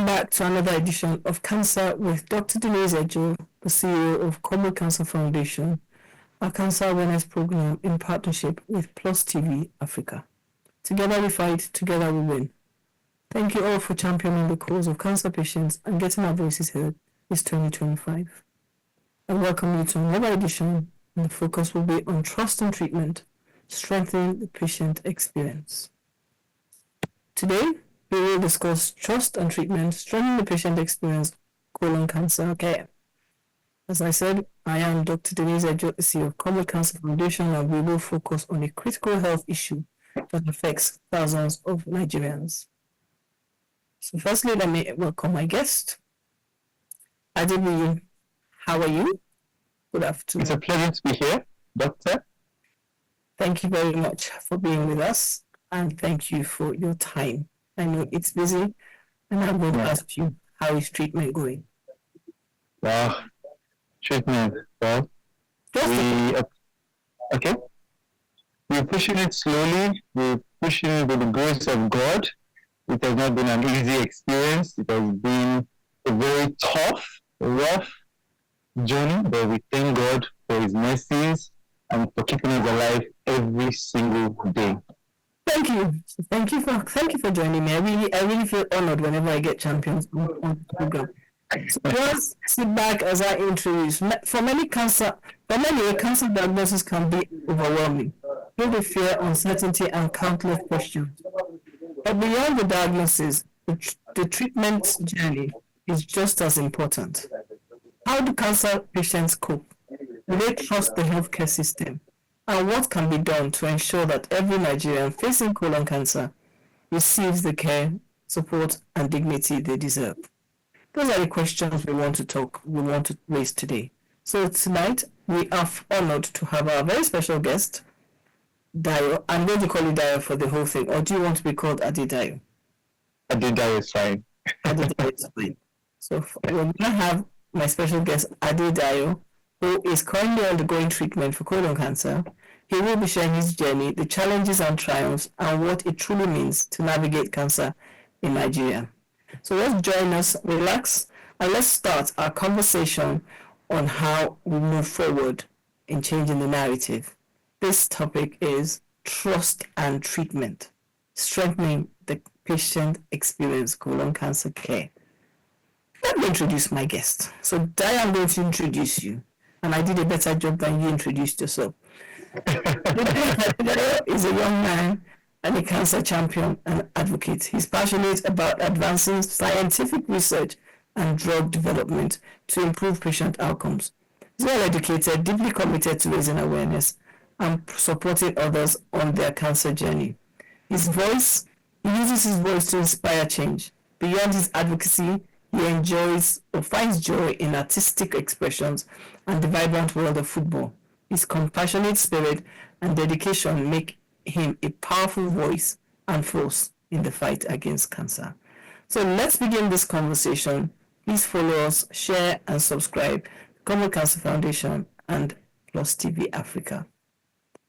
Welcome back to another edition of Cancer with Dr. Denise Ejoh, the CEO of Colorectal Cancer Foundation, a cancer awareness program in partnership with Plus TV Africa. Together we fight, together we win. Thank you all for championing the cause of cancer patients and getting our voices heard this 2025. I welcome you to another edition, and the focus will be on trust and treatment, strengthening the patient experience. Today, we will discuss trust and treatment, strengthening the patient experience, colon cancer care. As I said, I am Dr. Denise Ejoh, CEO of Colorectal Cancer Foundation, and we will focus on a critical health issue that affects thousands of Nigerians. So firstly, let me welcome my guest. Adebiyi, how are you? Good afternoon. It's a pleasure to be here, Doctor. Thank you very much for being with us, and thank you for your time. I know it's busy, and I'm going to ask you, how is treatment going? Well, treatment, we're pushing it slowly. We're pushing it with the grace of God. It has not been an easy experience. It has been a very tough, rough journey, but we thank God for His mercies and for keeping us alive every single day. Thank you. Thank you for joining me. I really feel honored whenever I get champions on the program. So just sit back as I introduce. For many, cancer diagnosis can be overwhelming, filled with fear, uncertainty, and countless questions. But beyond the diagnosis, the treatment journey is just as important. How do cancer patients cope? Do they trust the healthcare system? And what can be done to ensure that every Nigerian facing colon cancer receives the care, support, and dignity they deserve? Those are the questions we want to raise today. So tonight, we are honored to have our very special guest, Dayo. I'm going to call you Dayo for the whole thing, or do you want to be called Adedayo? Adedayo is fine. Adedayo is fine. So we're going to have my special guest, Adedayo, who is currently undergoing treatment for colon cancer. He will be sharing his journey, the challenges and triumphs, and what it truly means to navigate cancer in Nigeria. So let's join us, relax, and let's start our conversation on how we move forward in changing the narrative. This topic is trust and treatment, strengthening the patient experience, colon cancer care. Let me introduce my guest. So, Dai, I'm going to introduce you, and I did a better job than you introduced yourself. Is a young man and a cancer champion and advocate. He's passionate about advancing scientific research and drug development to improve patient outcomes. He's well educated, deeply committed to raising awareness and supporting others on their cancer journey. He uses his voice to inspire change. Beyond his advocacy, he enjoys or finds joy in artistic expressions and the vibrant world of football. His compassionate spirit and dedication make him a powerful voice and force in the fight against cancer. So let's begin this conversation. Please follow us, share, and subscribe to Colorectal Cancer Foundation and Plus TV Africa.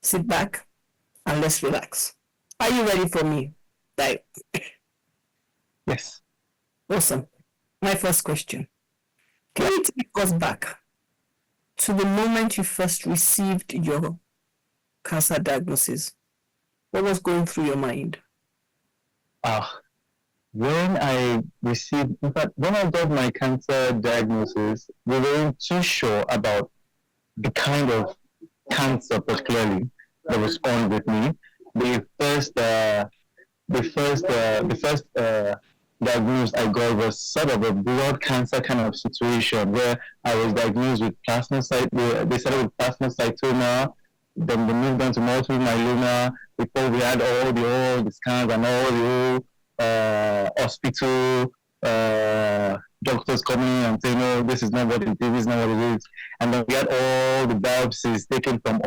Sit back and let's relax. Are you ready for me? Yes. Awesome. My first question. Can you take us back to the moment you first received your cancer diagnosis? What was going through your mind? When I got my cancer diagnosis, we weren't too sure about the kind of cancer particularly that was on with me. The first diagnosis I got was sort of a blood cancer kind of situation where I was diagnosed with they started with plasmacytoma, then they moved on to multiple myeloma. Before we had all the scans and all the hospital doctors coming in and saying, no, this is not what it is, this is not what it is. And then we had all the biopsies taken from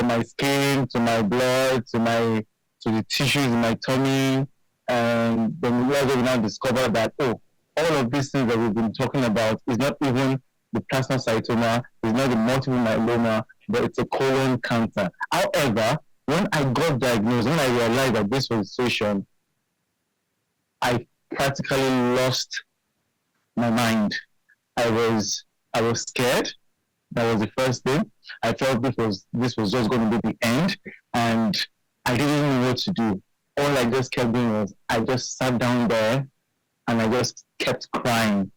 my skin to my blood to the tissues in my tummy. And then we now discovered that, all of these things that we've been talking about is not even the plasmacytoma, is not the multiple myeloma, but it's a colon cancer. However, when I got diagnosed, when I realized that this was the situation, I practically lost my mind. I was I was scared. That was the first thing. I felt this was just going to be the end, and I didn't know what to do. All I just kept doing was I just sat down there and I just kept crying.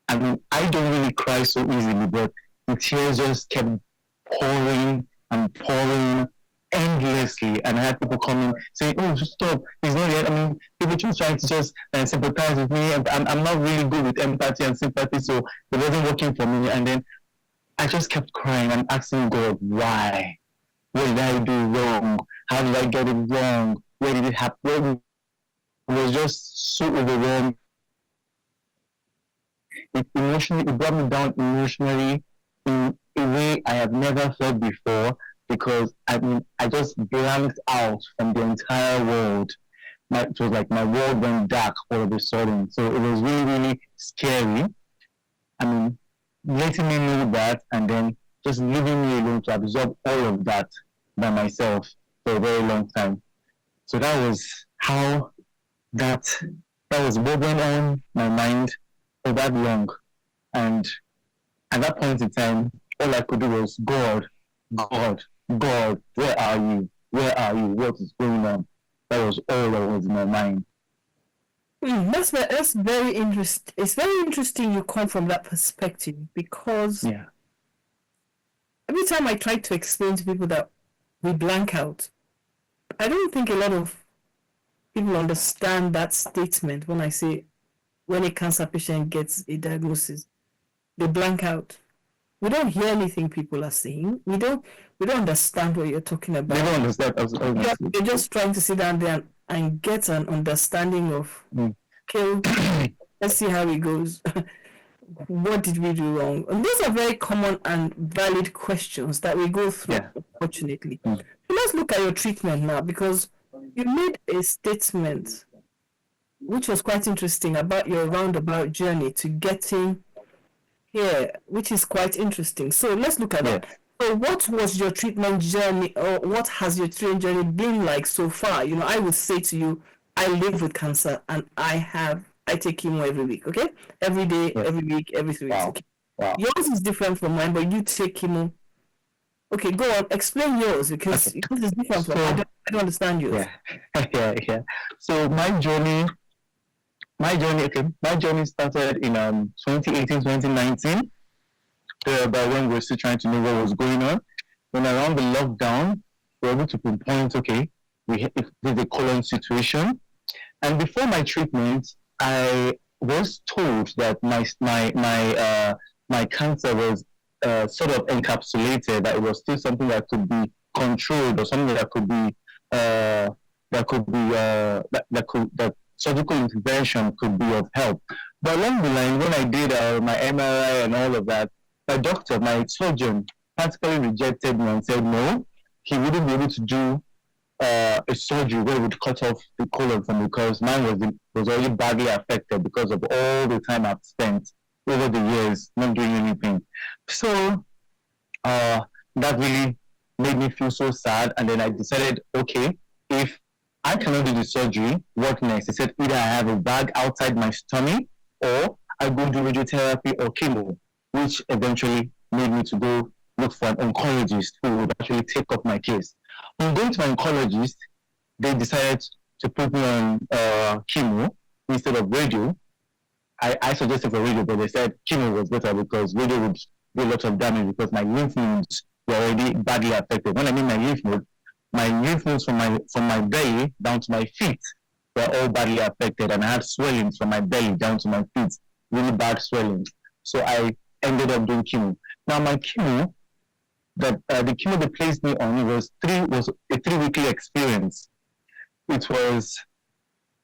I mean, I don't really cry so easily, but the tears just kept pouring and pouring endlessly. And I had people coming saying, "Oh, just stop! It's not yet." I mean, people just trying to just sympathize with me. And I'm not really good with empathy and sympathy, so it wasn't working for me. And then I just kept crying and asking God, "Why? What did I do wrong? How did I get it wrong? Where did it happen?" I was just so overwhelmed. It brought me down emotionally in a way I have never felt before, because I mean I just blanked out from the entire world. It was like my world went dark all of a sudden. So it was really, really scary. I mean, letting me know that and then just leaving me alone to absorb all of that by myself for a very long time. So that was how that that was what went on my mind for that long. And at that point in time, all I could do was, God, God, God, where are you? Where are you? What is going on? That was all that was in my mind. That's very interesting. It's very interesting you come from that perspective, because Yeah. every time I try to explain to people that we blank out, I don't think a lot of people understand that statement when I say when a cancer patient gets a diagnosis, they blank out. We don't hear anything people are saying. We don't understand what you're talking about. They don't understand. You're just trying to sit down there and get an understanding of, okay, let's see how it goes. What did we do wrong? And those are very common and valid questions that we go through, Yeah. unfortunately. So let's look at your treatment now, because you made a statement which was quite interesting about your roundabout journey to getting here, which is quite interesting. So let's look at that. So what was your treatment journey, or what has your treatment journey been like so far? You know, I would say to you, I live with cancer and I take chemo every week, okay? Every day, every week, every 3 weeks, okay? Wow. Yours is different from mine, but you take chemo. Okay, go on, explain yours, because yours is different from mine. I don't understand yours. Yeah. So my journey started in 2018, 2019. About when we were still trying to know what was going on. When around the lockdown, we were able to pinpoint, okay, if there's a colon situation. And before my treatment, I was told that my cancer was sort of encapsulated, that it was still something that could be controlled, or something that could be that surgical intervention could be of help. But along the line, when I did my MRI and all of that, my surgeon, practically rejected me and said no, he wouldn't be able to do a surgery where it would cut off the colon from, because mine was already badly affected because of all the time I've spent over the years not doing anything. So that really made me feel so sad. And then I decided, okay, if I cannot do the surgery, what next? He said either I have a bag outside my stomach, or I go do radiotherapy or chemo, which eventually made me to go look for an oncologist who would actually take up my case. On going to my oncologist, they decided to put me on chemo instead of radio. I suggested for radio, but they said chemo was better because radio would do a lot of damage, because my lymph nodes were already badly affected. When I mean my lymph nodes from my belly down to my feet were all badly affected, and I had swellings from my belly down to my feet, really bad swellings. So I ended up doing chemo. Now my chemo, the chemo they placed me on was a 3-weekly experience. It was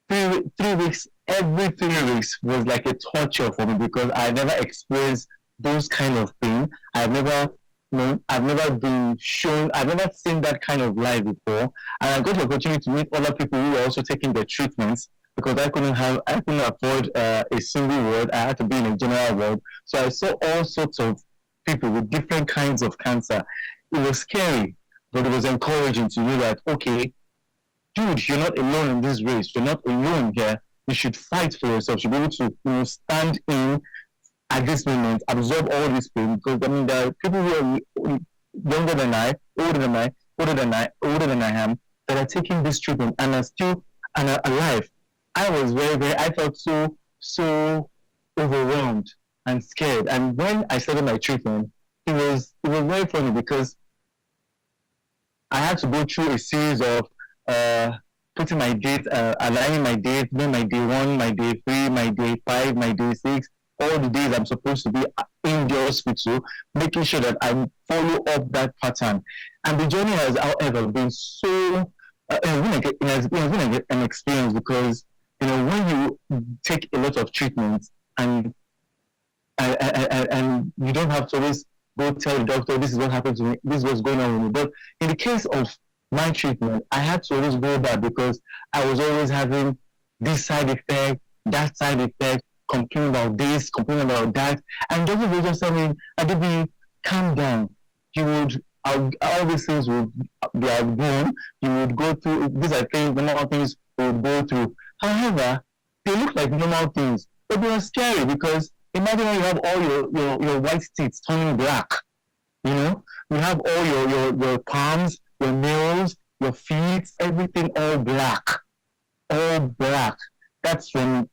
3 weeks. Every 3 weeks was like a torture for me, because I never experienced those kind of things. I've never been shown. I've never seen that kind of life before, and I got the opportunity to meet other people who were also taking their treatments, because I couldn't afford a single ward. I had to be in a general ward, so I saw all sorts of people with different kinds of cancer. It was scary, but it was encouraging to know that, okay, dude, you're not alone in this race. You're not alone here. you should fight for yourself. You should be able to, stand in at this moment, absorb all this pain. Because I mean, there are people who are younger than I, older than I, older than I am, that are taking this treatment and are still and are alive. I was I felt so overwhelmed and scared. And when I started my treatment, it was very funny because I had to go through a series of putting my date, aligning my date, then my day 1, my day 3, my day 5, my day 6, all the days I'm supposed to be in the hospital, making sure that I follow up that pattern. And the journey has, however, been so, it has been an experience because, when you take a lot of treatments and and you don't have to always go tell the doctor, this is what happened to me, this is what's going on with me. But in the case of my treatment, I had to always go back because I was always having this side effect, that side effect, complaining about this, complaining about that. And doctor would just tell me, Adebi, calm down. You would, all these things would be outgrown. You would go through, these are things, normal things you would go through. However, they look like normal things, but they are scary because imagine when you have all your white teeth turning black. You have all your palms, your nails, your feet, everything all black. All black. That's around,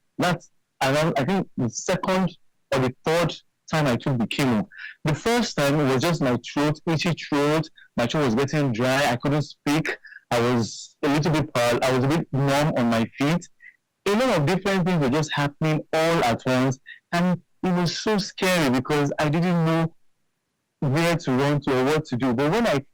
I think the second or the third time I took the chemo. The first time it was just my throat, itchy throat, my throat was getting dry, I couldn't speak, I was a little bit I was a bit numb on my feet. A lot of different things were just happening all at once, and it was so scary because I didn't know where to run to or what to do. But when I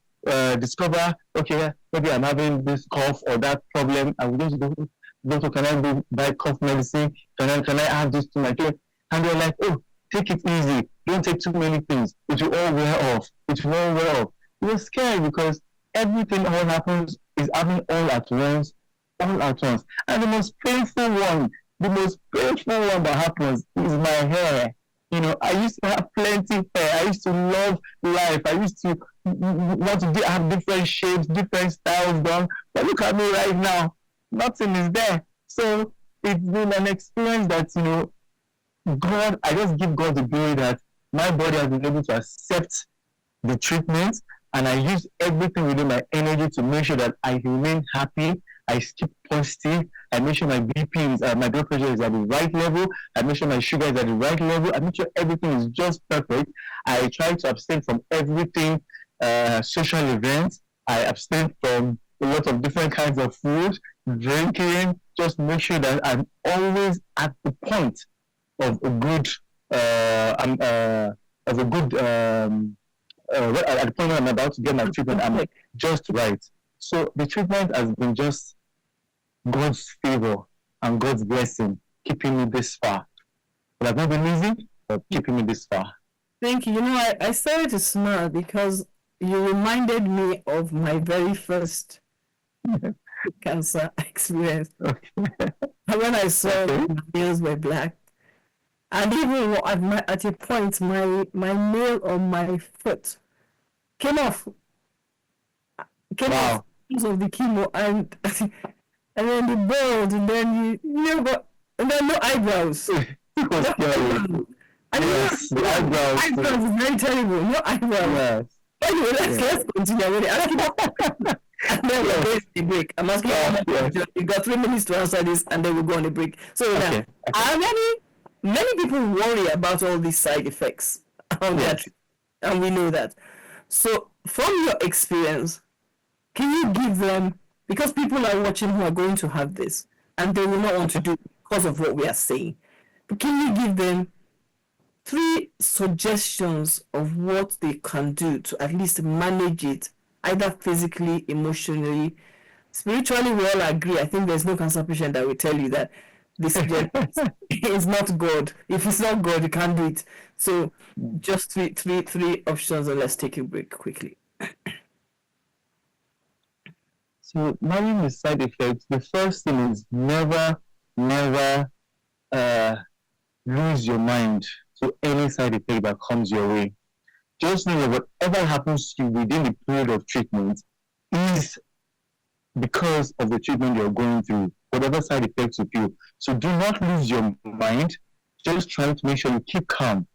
discover, okay, maybe I'm having this cough or that problem, I would go to the doctor, can I buy cough medicine? Can I add this to my clinic? And they're like, oh, take it easy. Don't take too many things. It will all wear off. It will all wear off. It was scary because everything all happens is happening all at once. And the most painful one that happens is my hair. I used to have plenty hair. I used to love life. I used to want to have different shapes, different styles done. But look at me right now. Nothing is there. So it's been an experience that, God, I just give God the glory that my body has been able to accept the treatment, and I use everything within my energy to make sure that I remain happy. I keep positive. I make sure my BP my blood pressure is at the right level. I make sure my sugar is at the right level. I make sure everything is just perfect. I try to abstain from everything, social events. I abstain from a lot of different kinds of food, drinking. Just make sure that I'm always at the point of a good, at the point where I'm about to get my treatment, I'm just right. So the treatment has been just God's favor and God's blessing keeping me this far. It has not been easy, but keeping me this far. Thank you. I started to smile because you reminded me of my very first cancer experience. Okay. When I saw my nails were black, and even at a point, my nail on my foot came off. Off because of the chemo, and then the bald, and then and then no eyebrows. Eyebrows is very terrible. No eyebrows. Yes. Anyway, let's continue with it. And then we're going to the break. I'm asking you got 3 minutes to answer this, and then we'll go on the break. So now, many people worry about all these side effects on that, and we know that. So from your experience, can you give them, because people are watching who are going to have this, and they will not want to do it because of what we are saying, but can you give them 3 suggestions of what they can do to at least manage it, either physically, emotionally, spiritually? We all agree. I think there's no cancer patient that will tell you that this is not God. If it's not God, you can't do it. So just three options, and let's take a break quickly. So managing the side effects, the first thing is never lose your mind to any side effect that comes your way. Just know that whatever happens to you within the period of treatment is because of the treatment you're going through. whatever side effects you feel. So do not lose your mind. Just try to make sure you keep calm.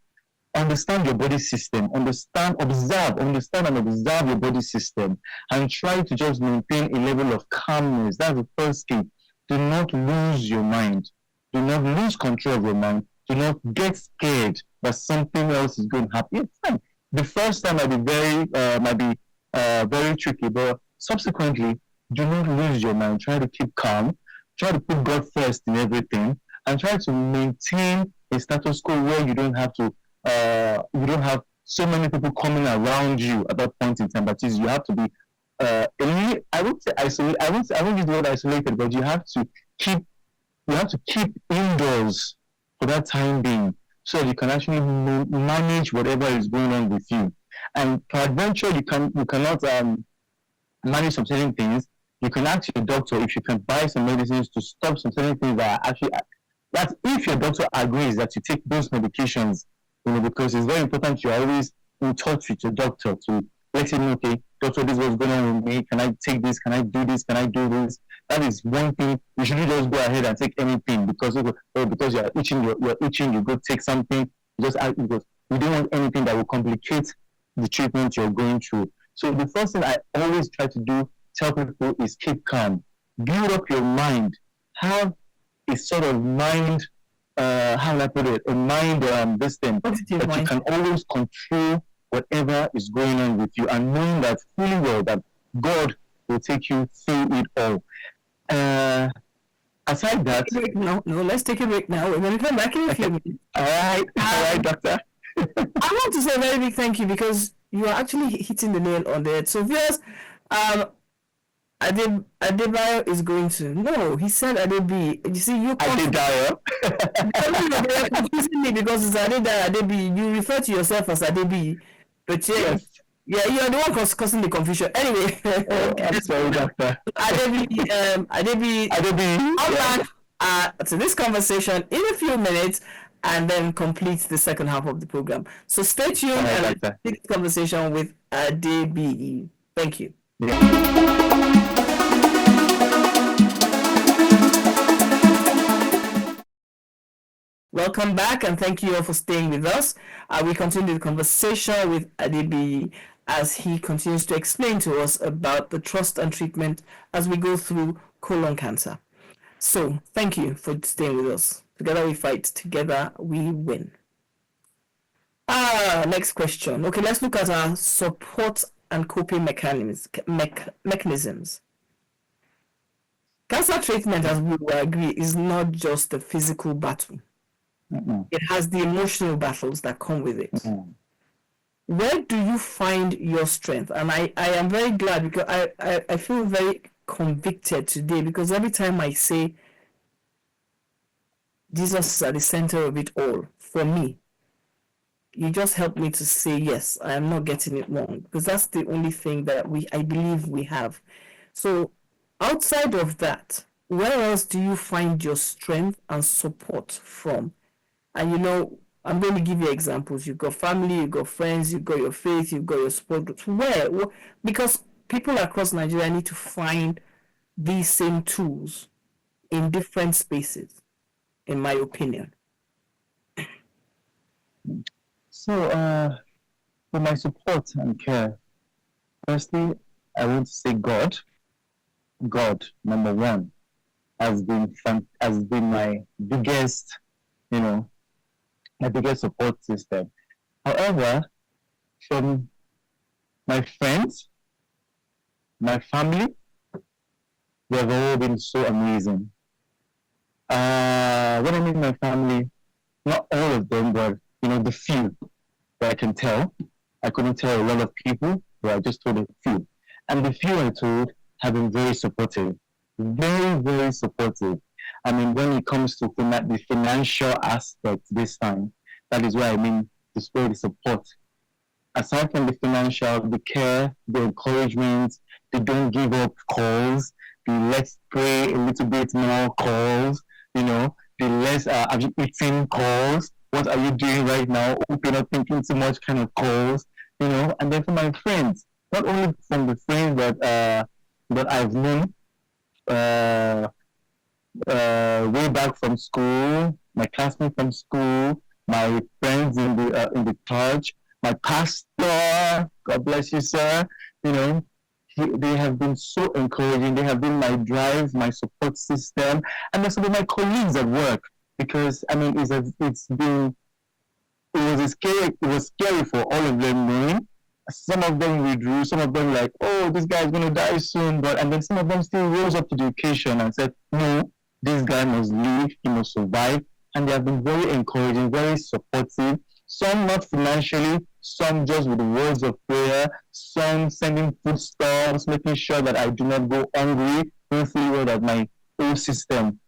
Understand your body system. Understand and observe your body system, and try to just maintain a level of calmness. That's the first thing. Do not lose your mind. Do not lose control of your mind. Do not get scared that something else is going to happen. It's fine. The first time might be very tricky, but subsequently, do not lose your mind. Try to keep calm. Try to put God first in everything, and try to maintain a status quo where you don't have so many people coming around you at that point in time. That is, you have to be I would say isolate. I won't use the word isolated, but keep you have to keep indoors for that time being, so that you can actually manage whatever is going on with you. And peradventure, you cannot manage some certain things. You can ask your doctor if you can buy some medicines to stop some certain things that are actually, that's if your doctor agrees that you take those medications, because it's very important you're always in touch with your doctor to let him know, okay, doctor, this is what's going on with me. Can I take this? Can I do this? Can I do this? That is one thing. You shouldn't just go ahead and take anything because you're itching, you go take something. Because you don't want anything that will complicate the treatment you're going through. So the first thing I always try to tell people is keep calm. Build up your mind. Have a sort of mind, how will I put it? A mind, this thing, that you can always control whatever is going on with you, and knowing that fully well that God will take you through it all. Aside that, no, let's take a break now. We're going to come back in a few minutes. All right, doctor. I want to say a very big thank you, because you are actually hitting the nail on the head. So viewers, Adebayo is going to. No, he said Adebi. You see, you Adebayo. You're confusing me because it's Adebi. You refer to yourself as Adebi, but yes. Yeah, you're the one causing the confusion. Anyway, I'm sorry, doctor. Adebi. Come back to this conversation in a few minutes, and then complete the second half of the program. So stay tuned and take this conversation with Adebi. Thank you. Yeah. Welcome back, and thank you all for staying with us. We continue the conversation with Adebi as he continues to explain to us about the trust and treatment as we go through colon cancer. So, thank you for staying with us. Together we fight, together we win. Next question. Okay, let's look at our support and coping mechanisms. Cancer treatment, as we will agree, is not just a physical battle. It has the emotional battles that come with it. Where do you find your strength? And I am very glad, because I feel very convicted today, because every time I say Jesus is at the center of it all, for me, you just help me to say, yes, I am not getting it wrong, because that's the only thing that I believe we have. So outside of that, where else do you find your strength and support from? And I'm going to give you examples. You've got family, you've got friends, you've got your faith, you've got your support groups. Where? Because people across Nigeria need to find these same tools in different spaces, in my opinion. So, for my support and care, firstly, I want to say God. God, number one, has been my biggest, my biggest support system. However, from my friends, my family, they have all been so amazing. When I mean my family, not all of them, but the few that I can tell. I couldn't tell a lot of people, but I just told a few. And the few I told have been very supportive. Very, very supportive. I mean, when it comes to the financial aspect this time, that is what I mean, the support. Aside from the financial, the care, the encouragement, they don't give up calls, the let's pray a little bit more calls, the less have you eaten calls, what are you doing right now, hope you're not thinking too much kind of calls, and then from my friends, not only from the friends that I've known, way back from school, my classmates from school, my friends in the church, my pastor. God bless you, sir. You know, they have been so encouraging. They have been my drive, my support system, and also my colleagues at work. Because I mean, it's been it was scary for all of them knowing. Some of them withdrew, some of them like, oh, this guy's gonna die soon, but and then some of them still rose up to the occasion and said, no, this guy must live, he must survive. And they have been very encouraging, very supportive. Some not financially, some just with the words of prayer, some sending foodstuffs, making sure that I do not go hungry, knowing fully well that my whole system,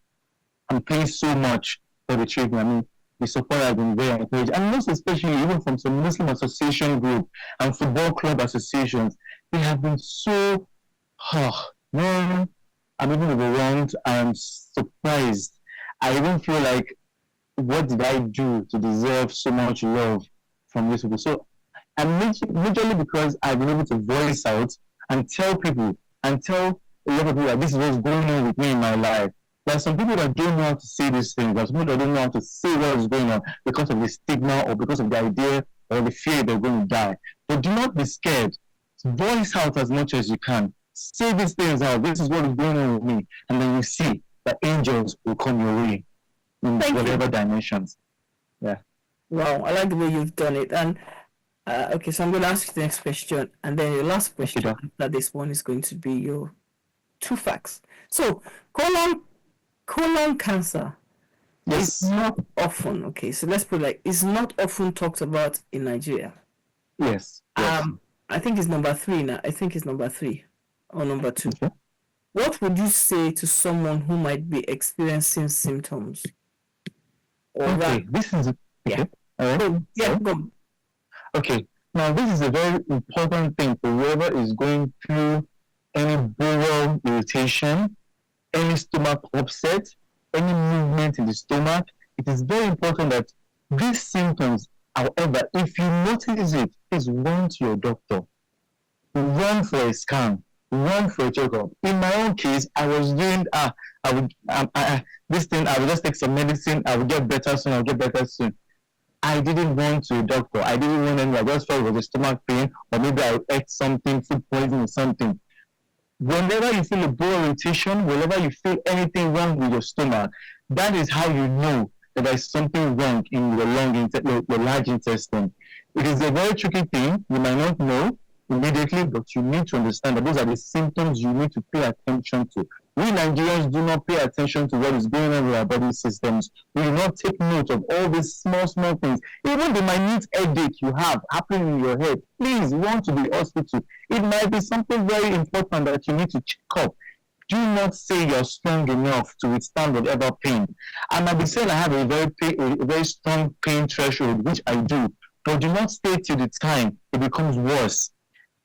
I'm paying so much for the treatment. I mean, the support has been very encouraging, and most especially even from some Muslim association group and football club associations, they have been so, man, I'm even overwhelmed. I'm surprised. I even feel like, what did I do to deserve so much love from these people? So, and majorly because I've been able to voice out and tell people and tell a lot of people that this is what's going on with me in my life. There are some people that don't know how to say these things. There are some people that don't know how to say what is going on because of the stigma or because of the idea or the fear they're going to die. But do not be scared. Voice out as much as you can. Say these things out. This is what is going on with me. And then you see that angels will come your way in whatever dimensions. Yeah. Wow, I like the way you've done it. And okay, so I'm going to ask you the next question, and then your last question after this one is going to be your 2 facts. So, colon cancer is not often, okay, so let's put it like, is not often talked about in Nigeria. Yes. I think it's number 3 now. I think it's number 3 or number 2. Okay. What would you say to someone who might be experiencing symptoms? This is all right. Go. Okay, now this is a very important thing for whoever is going through any bowel irritation, any stomach upset, any movement in the stomach. It is very important that these symptoms, however, if you notice it, please run to your doctor. Run for a scan. Run for a checkup. In my own case, I was doing I would just take some medicine. I would get better soon. I'll get better soon. I didn't run to a doctor. I didn't run anywhere. I just felt it was a stomach pain, or maybe I ate something, food poisoning or something. Whenever you feel a bowel irritation, whenever you feel anything wrong with your stomach, that is how you know that there is something wrong in your large intestine. It is a very tricky thing. You might not know immediately, but you need to understand that those are the symptoms you need to pay attention to. We Nigerians do not pay attention to what is going on with our body systems. We do not take note of all these small things. Even the minute headache you have happening in your head, please run to the hospital. It might be something very important that you need to check up. Do not say you're strong enough to withstand whatever pain. I might be saying I have a very strong pain threshold, which I do, but do not stay till the time it becomes worse.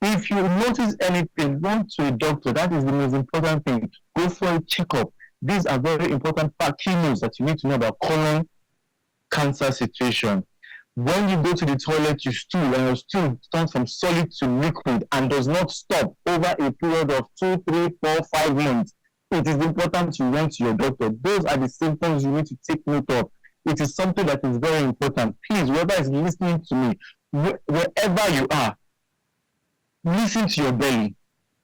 If you notice anything, run to a doctor. That is the most important thing. Go for a checkup. These are very important keynotes that you need to know about colon cancer situation. When you go to the toilet, you stool, and your stool turns from solid to liquid and does not stop over a period of 2, 3, 4, 5 months. It is important to run to your doctor. Those are the symptoms you need to take note of. It is something that is very important. Please, whoever is listening to me, wherever you are, listen to your belly.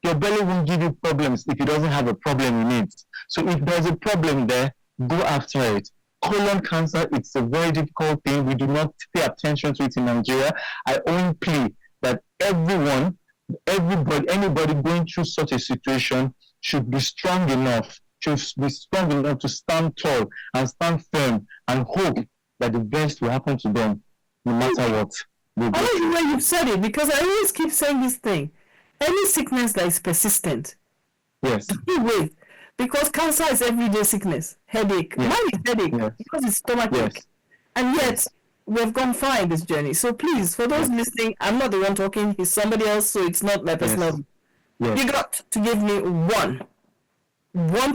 Your belly won't give you problems if it doesn't have a problem in it. So if there's a problem there, go after it. Colon cancer, it's a very difficult thing. We do not pay attention to it in Nigeria. I only plea that anybody going through such a situation should be strong enough to stand tall and stand firm and hope that the best will happen to them, no matter what. I like the way you've said it, because I always keep saying this thing. Any sickness that is persistent. Yes. Wait, because cancer is everyday sickness. Headache. Yes. Mine is headache because it's stomach ache. And yet, we've gone far in this journey. So please, for those listening, I'm not the one talking. It's somebody else, so it's not my personal. Yes. You got to give me one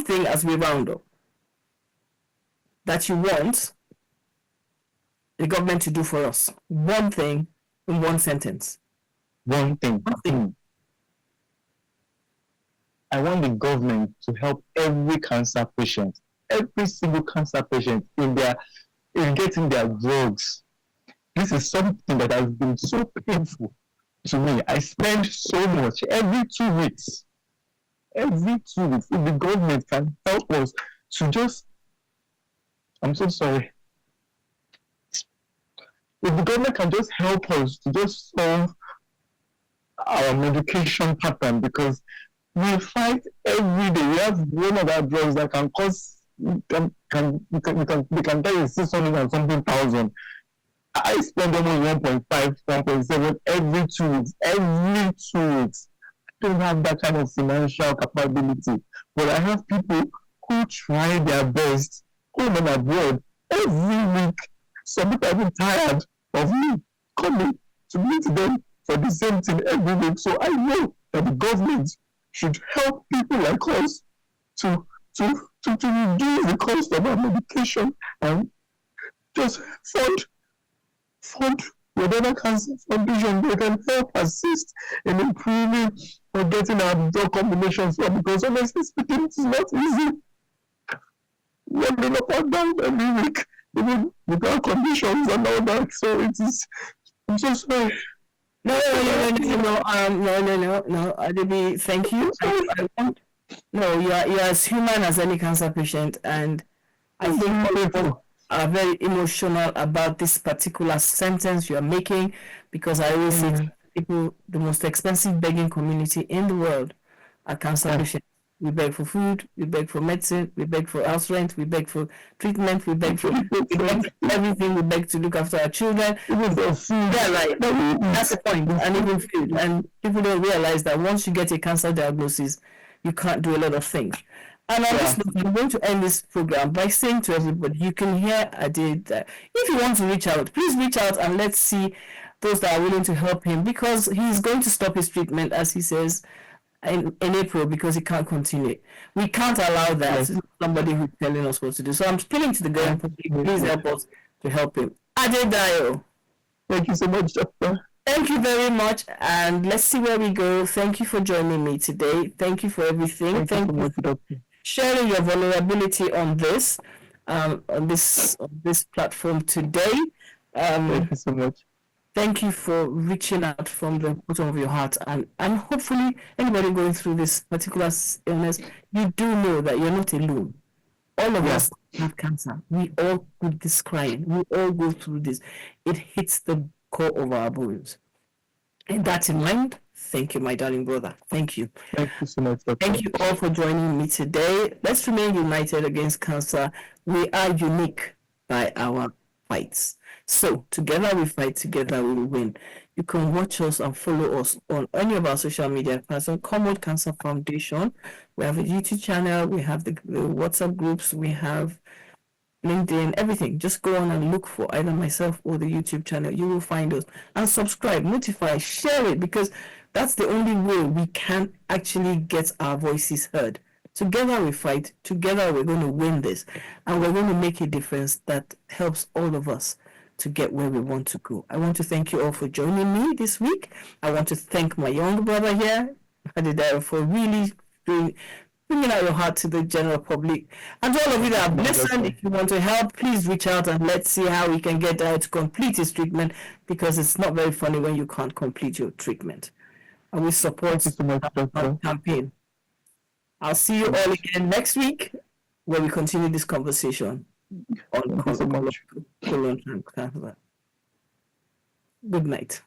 thing as we round up that you want the government to do for us. One thing in one sentence. One thing. I want the government to help every cancer patient every single cancer patient in getting their drugs. This is something that has been so painful to me. I spend so much every 2 weeks. Every 2 weeks, if the government can help us to just, I'm so sorry. If the government can just help us to just solve our medication pattern, because we fight every day. We have one of our drugs that can cause they can die in 600 and something thousand. I spend almost 1.5, 1.7 every 2 weeks. Every 2 weeks. I don't have that kind of financial capability, but I have people who try their best home and abroad every week. Some people are even tired of me coming to meet them for the same thing every week. So I know that the government should help people like us to reduce the cost of our medication and just fund whatever cancer foundation they can help assist in improving or getting our drug combinations from, because honestly speaking, it's not easy. Running up and down every week, even with our conditions and all that. So it is, I'm so sorry. No, Adebi, thank you. No, you're as human as any cancer patient, and I think people are very emotional about this particular sentence you're making, because I always say to people, the most expensive begging community in the world are cancer patients. We beg for food, we beg for medicine, we beg for house rent, we beg for treatment, we beg for everything, we beg to look after our children. Even for food. Yeah, right. That's the point. And even food. And people don't realize that once you get a cancer diagnosis, you can't do a lot of things. And on this note, I'm going to end this program by saying to everybody, you can hear I did that. If you want to reach out, please reach out and let's see those that are willing to help him, because he's going to stop his treatment, as he says, in April, because he can't continue. We can't allow that. Somebody who's telling us what to do. So I'm appealing to the government, please help us to help him. Adedayo. Thank you so much, Doctor. Thank you very much, and let's see where we go. Thank you for joining me today. Thank you for everything. Thank you for sharing your vulnerability on this platform today. Thank you so much. Thank you for reaching out from the bottom of your heart, and hopefully anybody going through this particular illness, you do know that you're not alone. All of us have cancer. We all do this crying. We all go through this. It hits the core of our bones. And that in mind, thank you, my darling brother. Thank you. Thank you so much, Doctor. Thank you all for joining me today. Let's remain united against cancer. We are unique by our fights. So together we fight, together we will win. You can watch us and follow us on any of our social media platforms. Common Cancer Foundation. We have a YouTube channel. We have the WhatsApp groups. We have LinkedIn, everything. Just go on and look for either myself or the YouTube channel. You will find us. And subscribe, notify, share it, because that's the only way we can actually get our voices heard. Together we fight. Together we're going to win this. And we're going to make a difference that helps all of us to get where we want to go. I want to thank you all for joining me this week. I want to thank my younger brother here, Adidara, for really bringing out your heart to the general public. And to all of you that have listened, if you want to help, please reach out and let's see how we can get to complete his treatment, because it's not very funny when you can't complete your treatment. And we support the campaign. I'll see you all again next week where we continue this conversation on colon cancer. Good night.